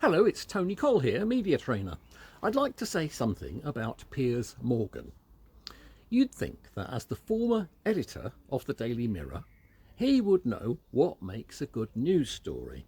Hello, it's Tony Cole here, media trainer. I'd like to say something about Piers Morgan. You'd think that as the former editor of the Daily Mirror, he would know what makes a good news story.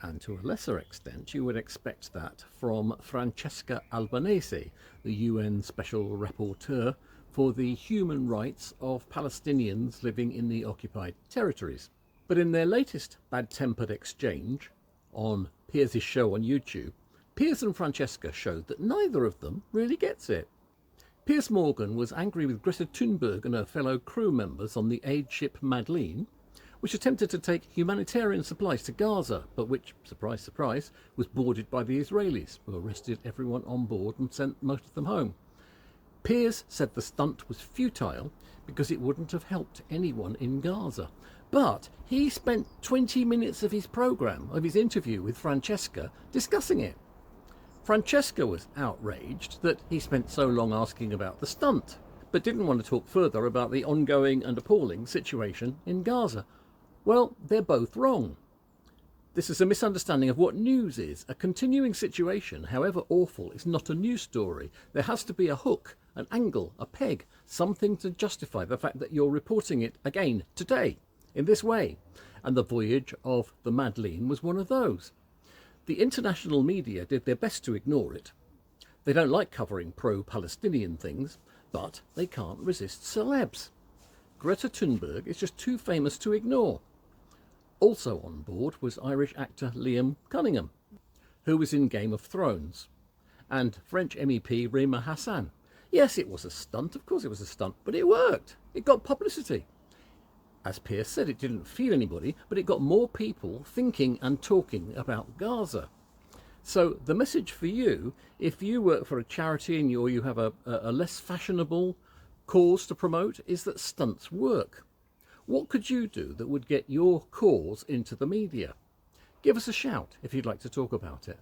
And to a lesser extent, you would expect that from Francesca Albanese, the UN Special Rapporteur for the human rights of Palestinians living in the occupied territories. But in their latest bad-tempered exchange on Piers' show on YouTube, Piers and Francesca showed that neither of them really gets it. Piers Morgan was angry with Greta Thunberg and her fellow crew members on the aid ship Madleen, which attempted to take humanitarian supplies to Gaza, but which, surprise, surprise, was boarded by the Israelis, who arrested everyone on board and sent most of them home. Piers said the stunt was futile because it wouldn't have helped anyone in Gaza. But he spent 20 minutes of his programme, of his interview with Francesca, discussing it. Francesca was outraged that he spent so long asking about the stunt, but didn't want to talk further about the ongoing and appalling situation in Gaza. Well, they're both wrong. This is a misunderstanding of what news is. A continuing situation, however awful, is not a news story. There has to be a hook, an angle, a peg, something to justify the fact that you're reporting it again today, in this way. And the voyage of the Madleen was one of those. The international media did their best to ignore it. They don't like covering pro-Palestinian things, but they can't resist celebs. Greta Thunberg is just too famous to ignore. Also on board was Irish actor Liam Cunningham, who was in Game of Thrones, and French MEP Rima Hassan. Yes, it was a stunt, of course it was a stunt, but it worked. It got publicity. As Piers said, it didn't feed anybody, but it got more people thinking and talking about Gaza. So the message for you, if you work for a charity and you have a less fashionable cause to promote, is that stunts work. What could you do that would get your cause into the media? Give us a shout if you'd like to talk about it.